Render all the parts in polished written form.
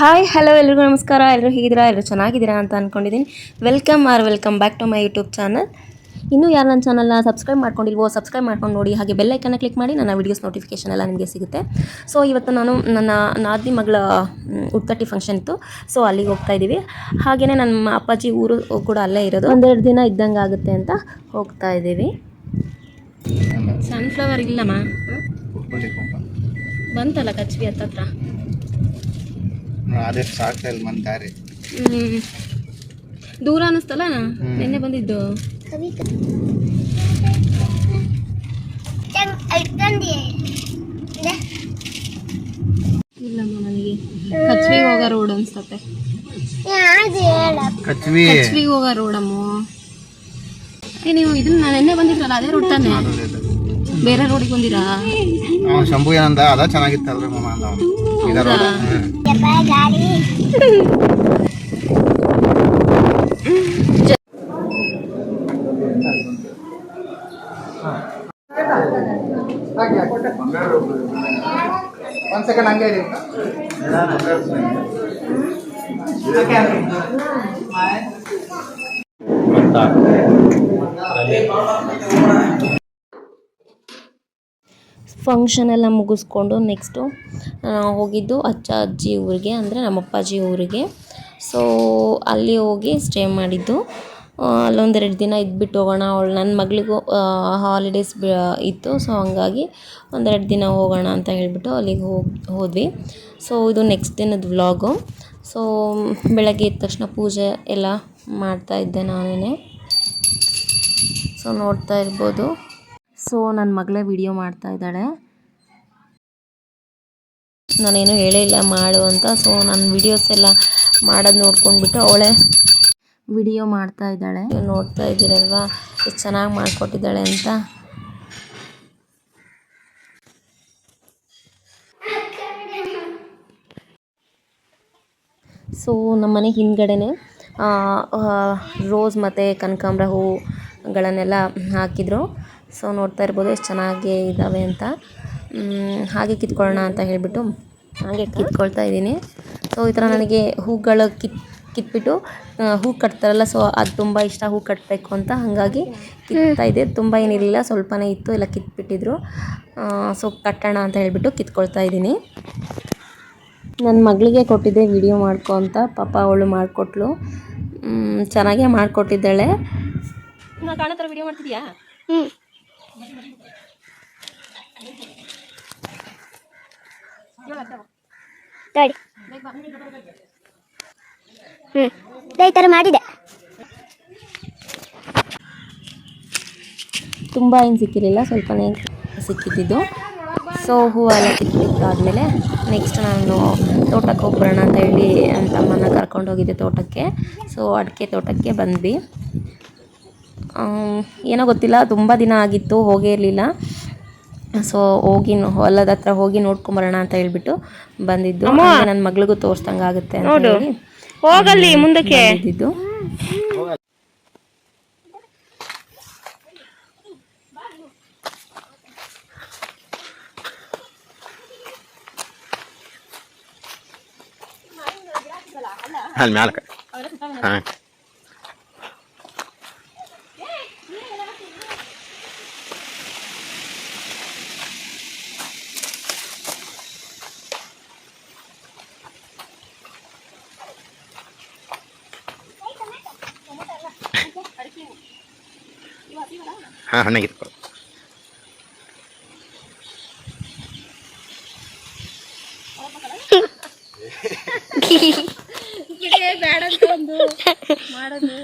Hi hello ಎಲ್ರಿಗೂ ನಮಸ್ಕಾರ. ಎಲ್ಲರೂ ಹೇಗಿದ್ದೀರಾ? ಎಲ್ಲರೂ ಚೆನ್ನಾಗಿದ್ದೀರಾ ಅಂತ ಅಂದ್ಕೊಂಡಿದ್ದೀನಿ. Welcome back to my YouTube channel. ಇನ್ನೂ ಯಾರು ನನ್ನ ಚಾನಲ್ನ ಸಬ್ಸ್ಕ್ರೈಬ್ ಮಾಡ್ಕೊಂಡಿಲ್ವೋ ಸಬ್ಸ್ಕ್ರೈಬ್ ಮಾಡ್ಕೊಂಡು ನೋಡಿ, ಹಾಗೆ ಬೆಲ್ ಐಕನ್ನ ಕ್ಲಿಕ್ ಮಾಡಿ ನನ್ನ ವೀಡಿಯೋಸ್ ನೋಟಿಫಿಕೇಷನ್ ಎಲ್ಲ ನಿಮಗೆ ಸಿಗುತ್ತೆ. ಸೊ ಇವತ್ತು ನಾನು ನನ್ನ ನಾದಿನಿ ಮಗಳ ಉತ್ತಟ್ಟಿ ಫಂಕ್ಷನ್ ಇತ್ತು, ಸೊ ಅಲ್ಲಿಗೆ ಹೋಗ್ತಾ ಇದ್ದೀವಿ. ಹಾಗೆಯೇ ನಮ್ಮ ಅಪ್ಪಾಜಿ ಊರು ಕೂಡ ಅಲ್ಲೇ ಇರೋದು, ಒಂದೆರಡು ದಿನ ಇದ್ದಂಗೆ ಆಗುತ್ತೆ ಅಂತ ಹೋಗ್ತಾ ಇದ್ದೀವಿ. ಸನ್ಫ್ಲವರ್ ಇಲ್ಲಮ್ಮ, ಬಂತಲ್ಲ ಕಚ್ವಿ ಹತ್ತತ್ರ. ದೂರ ಅನ್ನಿಸ್ತಲ್ಲ, ನಿನ್ನೆ ಬಂದಿದ್ದು. ಇಲ್ಲಮ್ಮ, ನನಗೆ ಕಚ್ವಿಗೆ ಹೋಗೋ ರೋಡ್ ಅನ್ಸ್ತತೆ. ಕಚ್ವಿಗೆ ಹೋಗೋ ರೋಡಮ್ಮ. ನೀವು ಇದನ್ನ ನೆನ್ನೆ ಬಂದಿದ್ರಲ್ಲ, ಅದೇ ರೋಡ್ ತಾನೆ? ಬೇರೆ ರೋಡಿಗೆ ಬಂದಿರಾ? ಶಂಭು ಏನಂದ, ಅದ ಚೆನ್ನಾಗಿತ್ತಲ್ರಿ ಮಾಮ ಅಂದ. ಒಂದ್ ಸೆಕೆಂಡ್ ಹಂಗೆ ಇದೆ. ಫಂಕ್ಷನ್ ಎಲ್ಲ ಮುಗಿಸ್ಕೊಂಡು ನೆಕ್ಸ್ಟು ಹೋಗಿದ್ದು ಅಜ್ಜ ಅಜ್ಜಿ ಊರಿಗೆ, ಅಂದರೆ ನಮ್ಮ ಅಪ್ಪಾಜಿ ಊರಿಗೆ. ಸೊ ಅಲ್ಲಿ ಹೋಗಿ ಸ್ಟೇ ಮಾಡಿದ್ದು. ಅಲ್ಲೊಂದೆರಡು ದಿನ ಇದ್ಬಿಟ್ಟು ಹೋಗೋಣ, ನನ್ನ ಮಗಳಿಗೂ ಹಾಲಿಡೇಸ್ ಇತ್ತು. ಸೊ ಹಂಗಾಗಿ ಒಂದೆರಡು ದಿನ ಹೋಗೋಣ ಅಂತ ಹೇಳಿಬಿಟ್ಟು ಅಲ್ಲಿಗೆ ಹೋದ್ವಿ. ಸೊ ಇದು ನೆಕ್ಸ್ಟ್ ದಿನದ ವ್ಲಾಗು. ಸೊ ಬೆಳಗ್ಗೆ ಎದ್ದ ತಕ್ಷಣ ಪೂಜೆ ಎಲ್ಲ ಮಾಡ್ತಾಯಿದ್ದೆ ನಾನೇ. ಸೊ ನೋಡ್ತಾ ಇರ್ಬೋದು. ಸೊ ನನ್ನ ಮಗಳೇ ವಿಡಿಯೋ ಮಾಡ್ತಾ ಇದ್ದಾಳೆ. ನಾನೇನು ಹೇಳೇ ಇಲ್ಲ ಮಾಡು ಅಂತ. ಸೊ ನನ್ನ ವಿಡಿಯೋಸ್ ಎಲ್ಲ ಮಾಡೋದು ನೋಡ್ಕೊಂಡ್ಬಿಟ್ಟು ಅವಳೇ ವಿಡಿಯೋ ಮಾಡ್ತಾ ಇದ್ದಾಳೆ. ನೋಡ್ತಾ ಇದ್ದೀರಲ್ವಾ ಎಷ್ಟು ಚೆನ್ನಾಗಿ ಮಾಡಿಕೊಟ್ಟಿದ್ದಾಳೆ ಅಂತ. ಸೊ ನಮ್ಮನೆ ಹಿಂದ್ಗಡೆನೆ ರೋಸ್ ಮತ್ತು ಕನಕಾಂಬರ ಹೂವುಗಳನ್ನೆಲ್ಲ ಹಾಕಿದರು. ಸೊ ನೋಡ್ತಾ ಇರ್ಬೋದು ಎಷ್ಟು ಚೆನ್ನಾಗಿ ಇದ್ದಾವೆ ಅಂತ. ಹಾಗೆ ಕಿತ್ಕೊಳ್ಳೋಣ ಅಂತ ಹೇಳಿಬಿಟ್ಟು ಹಾಗೆ ಕಿತ್ಕೊಳ್ತಾ ಇದ್ದೀನಿ. ಸೊ ಈ ಥರ ನನಗೆ ಹೂಗಳು ಕಿತ್ಬಿಟ್ಟು ಹೂ ಕಟ್ತಾರಲ್ಲ, ಸೊ ಅದು ತುಂಬ ಇಷ್ಟ, ಹೂ ಕಟ್ಟಬೇಕು ಅಂತ. ಹಾಗಾಗಿ ಕಿತ್ತಾ ಇದೆ. ತುಂಬ ಏನಿರಲಿಲ್ಲ, ಸ್ವಲ್ಪನೇ ಇತ್ತು, ಎಲ್ಲ ಕಿತ್ಬಿಟ್ಟಿದ್ರು. ಸೊ ಕಟ್ಟೋಣ ಅಂತ ಹೇಳಿಬಿಟ್ಟು ಕಿತ್ಕೊಳ್ತಾ ಇದ್ದೀನಿ. ನನ್ನ ಮಗಳಿಗೆ ಕೊಟ್ಟಿದ್ದೆ ವಿಡಿಯೋ ಮಾಡ್ಕೊ ಅಂತ. ಪಾಪ ಅವಳು ಮಾಡಿಕೊಟ್ಲು, ಚೆನ್ನಾಗೇ ಮಾಡಿಕೊಟ್ಟಿದ್ದಾಳೆ. ನಾನು ಕಾಣೋ ಥರ ವಿಡಿಯೋ ಮಾಡ್ತಿದ್ಯಾ? ಈ ಥರ ಮಾಡಿದೆ. ತುಂಬ ಏನು ಸಿಕ್ಕಿರಲಿಲ್ಲ, ಸ್ವಲ್ಪನೇ ಸಿಕ್ಕಿದ್ದು. ಸೊ ಹೂವೆಲ್ಲ ಕಿತ್ತಾದಮೇಲೆ ನೆಕ್ಸ್ಟ್ ನಾನು ತೋಟಕ್ಕೆ ಹೋಗ್ಬರೋಣ ಅಂತ ಹೇಳಿ ನನ್ನ ತಮ್ಮನ ಕರ್ಕೊಂಡೋಗಿದ್ದೆ ತೋಟಕ್ಕೆ. ಸೊ ಅಡಿಕೆ ತೋಟಕ್ಕೆ ಬಂದ್ವಿ. ಏನೋ ಗೊತ್ತಿಲ್ಲ, ತುಂಬ ದಿನ ಆಗಿತ್ತು, ಹೋಗೇ ಇರಲಿಲ್ಲ. ಸೊ ಹೋಗಿ ಹೊಲದ ಹತ್ರ ಹೋಗಿ ನೋಡ್ಕೊಂಬರೋಣ ಅಂತ ಹೇಳ್ಬಿಟ್ಟು ಬಂದಿದ್ದು. ನನ್ನ ಮಗಳಿಗೂ ತೋರಿಸ್ದಂಗೆ ಆಗುತ್ತೆ ಅಂತ ಹೇಳಿ ಹೋಗಲ್ಲಿ ಮುಂದಕ್ಕೆ ಬಂದಿದ್ದು. ಅಲ್ಲಿ ಮ್ಯಾಲಕ ಹಾಂ ಹಾಂ ಹಣ್ಣಾಗಿತ್ತು. ಬೇಡ ಒಂದು ಮಾಡೋದು.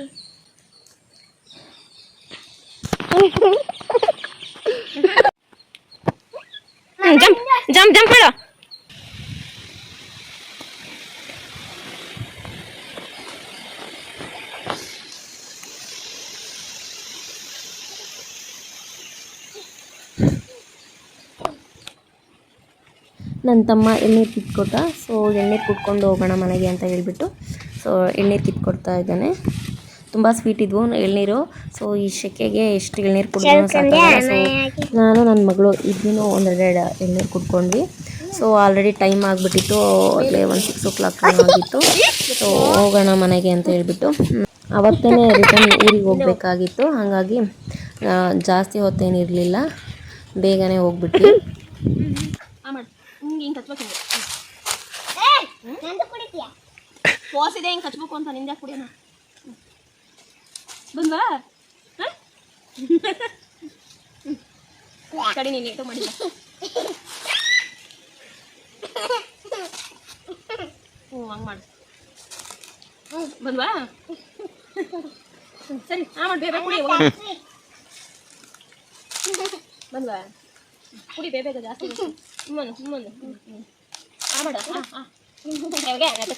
ಜಂಪ್ ಜಂಪ್ ಮಾಡು. ನನ್ನ ತಮ್ಮ ಎಳ್ನೀರು ಕಿತ್ಕೊಟ್ಟ. ಸೊ ಎಳ್ನೀರು ಕುಟ್ಕೊಂಡು ಹೋಗೋಣ ಮನೆಗೆ ಅಂತ ಹೇಳಿಬಿಟ್ಟು ಸೊ ಎಳ್ನೀರು ಕಿತ್ಕೊಡ್ತಾ ಇದ್ದಾನೆ. ತುಂಬ ಸ್ವೀಟ್ ಇದ್ವು ಎಳ್ನೀರು. ಸೊ ಈ ಸೆಕೆಗೆ ಎಷ್ಟು ಎಳ್ನೀರು ಕುಡಿದ್ರೂ ಸಾಕಾಗಲ್ಲ. ಸೊ ನಾನು ನನ್ನ ಮಗಳು ಇಬ್ಬರೂ ಒಂದೆರಡು ಎಳ್ನೀರು ಕುಡ್ಕೊಂಡ್ವಿ. ಸೊ ಆಲ್ರೆಡಿ ಟೈಮ್ ಆಗಿಬಿಟ್ಟಿತ್ತು, ಅಲ್ಲೇ 6 o'clock ಆಗಿತ್ತು. ಸೊ ಹೋಗೋಣ ಮನೆಗೆ ಅಂತ ಹೇಳ್ಬಿಟ್ಟು ಅವತ್ತೇ ರಿಟರ್ನ್ ಊರಿಗೆ ಹೋಗಬೇಕಾಗಿತ್ತು. ಹಾಗಾಗಿ ಜಾಸ್ತಿ ಹೊತ್ತೇನಿರಲಿಲ್ಲ, ಬೇಗನೆ ಹೋಗ್ಬಿಟ್ವಿ. ಪೋಸಿದೆ ಹಿಂಗೆ ಕಚ್ಬೇಕು ಅಂತ ನಿಂದೆ ಕುಡಿಯೋಣ ಬಂದ್ವಾ ಕಡಿ ನೀನು ಏಟು ಮಾಡಿಲ್ಲ ಹಂಗೆ ಮಾಡು ಬಂದ್ವಾ ಸರಿ ಮಾಡಿ ಬೇಗ ಕುಡಿ ಬಂದ್ವಾ ಕುಡಿ ಬೇಗ ಜಾಸ್ತಿ ಸುಮ್ಮನೆ ಮಾಡ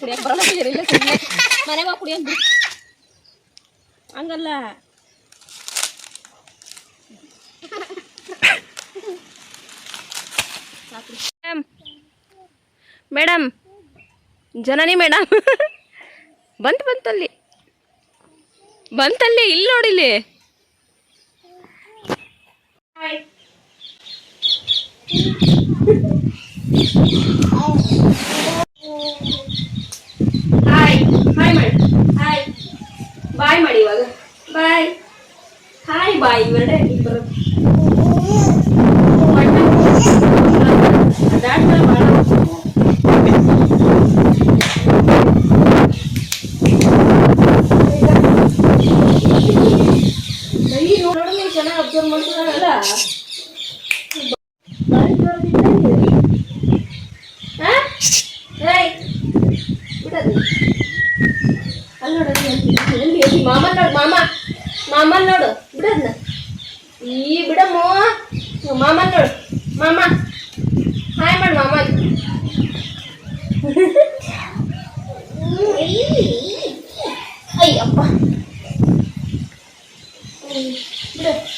ಕುಡಿಯಕ್ಕೆ ಬರೋಲ್ಲ ಮನೆಗೆ ಹೋಗಿ ಕುಡಿಯೋದು ಬಿಡು ಹಂಗಲ್ಲ ಮೇಡಮ್ ಜನನಿ ಮೇಡಮ್ ಬಂತಲ್ಲಿ ಇಲ್ಲಿ ನೋಡಿಲಿ ಹಾಯ್ ಮಾಡಿ ಹಾಯ್ ಬಾಯ್ ಮಾಡಿ ಇವಾಗ ಬಾಯ್ ಹಾಯ್ ಬಾಯ್ ಇವೆರಡೇ ಬರೋದು ಅದಾದ್ಮೇಲೆ ಭಾಳ ನೋಡಿ ನೀವು ಚೆನ್ನಾಗಿ ಅಬ್ಸರ್ವ್ ಮಾಡ್ತೀರಲ್ಲ ಅಲ್ಲಿ ನೋಡೋದು ಮಾಮನ್ ನೋಡು ಬಿಡದ್ನ ಈ ಬಿಡಮ್ಮ ಮಾಮನ್ ನೋಡು ಮಾಮ ಹಾಯ್ ಮಾಡಿ ಮಾಮ ಅಯ್ಯಪ್ಪ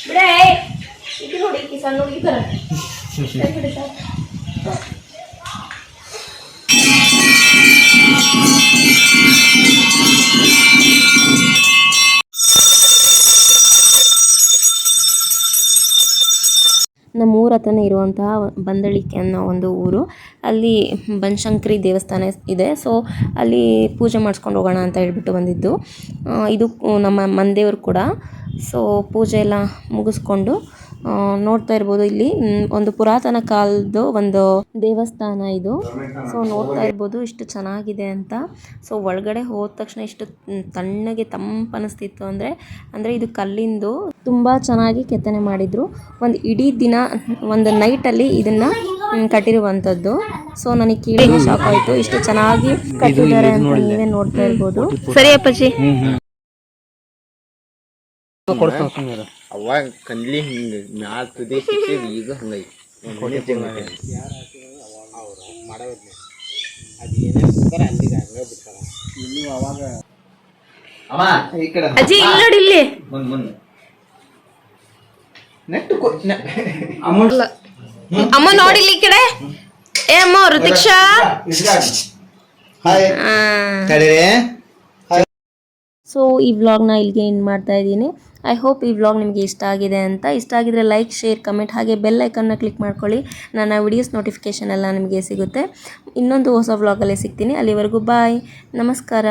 ಬಿಡ ಇದು ನೋಡಿ ಸಣ್ಣ ಹುಡುಗಿ ತರ ಬಿಡಿ ಸರ್ ನಮ್ಮ ಊರ ಹತ್ರನೇ ಇರುವಂತಹ ಬಂದಳಿಕೆ ಅನ್ನೋ ಒಂದು ಊರು, ಅಲ್ಲಿ ಬನಶಂಕರಿ ದೇವಸ್ಥಾನ ಇದೆ. ಸೊ ಅಲ್ಲಿ ಪೂಜೆ ಮಾಡಿಸ್ಕೊಂಡು ಹೋಗೋಣ ಅಂತ ಹೇಳ್ಬಿಟ್ಟು ಬಂದಿದ್ದು. ಇದು ನಮ್ಮ ಮನೆದೇವ್ರು ಕೂಡ. ಸೊ ಪೂಜೆ ಎಲ್ಲ ಮುಗಿಸ್ಕೊಂಡು ನೋಡ್ತಾ ಇರ್ಬೋದು, ಇಲ್ಲಿ ಒಂದು ಪುರಾತನ ಕಾಲದ್ದು ಒಂದು ದೇವಸ್ಥಾನ ಇದು. ಸೊ ನೋಡ್ತಾ ಇರ್ಬೋದು ಇಷ್ಟು ಚೆನ್ನಾಗಿದೆ ಅಂತ. ಸೊ ಒಳಗಡೆ ಹೋದ ತಕ್ಷಣ ಇಷ್ಟು ತಣ್ಣಗೆ ತಂಪನಿಸ್ತಿತ್ತು ಅಂದರೆ ಇದು ಕಲ್ಲಿಂದು ತುಂಬ ಚೆನ್ನಾಗಿ ಕೆತ್ತನೆ ಮಾಡಿದ್ರು. ಒಂದು ಇಡೀ ದಿನ ಒಂದು ನೈಟಲ್ಲಿ ಇದನ್ನು ಕಟ್ಟಿರುವಂಥದ್ದು. ಸೊ ನನಗೆ ಕೇಳಿ ಶಾಕ್ ಆಯಿತು, ಇಷ್ಟು ಚೆನ್ನಾಗಿ ಕಟ್ಟಿದ್ದಾರೆ ಅಂತ ನೀವೇ ನೋಡ್ತಾ ಇರ್ಬೋದು. ಸರಿ ಅಪ್ಪಾಜಿ ಅವಾಗ ಕಂದ್ಲಿ ಹಿಂಗ ಮ್ಯಾಲ ತುದಿ ಈಗ ಹಂಗೈ ಅಜ್ಜಿ ಇಲ್ಲಿ ನೋಡಿ ಇಲ್ಲಿ ಅಮ್ಮ ನೋಡಿಲ್ಲ ಈ ಕಡೆ. ಏ ಅಮ್ಮ ಋತಿಕ್ಷಾ ಸೊ ಈ ವ್ಲಾಗ್ನ ಇಲ್ಲಿಗೆ ಎಂಡ್ ಮಾಡ್ತಾ ಇದ್ದೀನಿ. ಐ ಹೋಪ್ ಈ ವ್ಲಾಗ್ ನಿಮಗೆ ಇಷ್ಟ ಆಗಿದೆ ಅಂತ. ಇಷ್ಟ ಆಗಿದ್ರೆ ಲೈಕ್, ಶೇರ್, ಕಮೆಂಟ್ ಹಾಗೆ ಬೆಲ್ ಐಕನ್ನ ಕ್ಲಿಕ್ ಮಾಡ್ಕೊಳ್ಳಿ. ನನ್ನ ವಿಡಿಯೋಸ್ ನೋಟಿಫಿಕೇಷನ್ ಎಲ್ಲ ನಿಮಗೆ ಸಿಗುತ್ತೆ. ಇನ್ನೊಂದು ಹೊಸ ವ್ಲಾಗಲ್ಲೇ ಸಿಗ್ತೀನಿ. ಅಲ್ಲಿವರೆಗೂ ಬಾಯ್, ನಮಸ್ಕಾರ.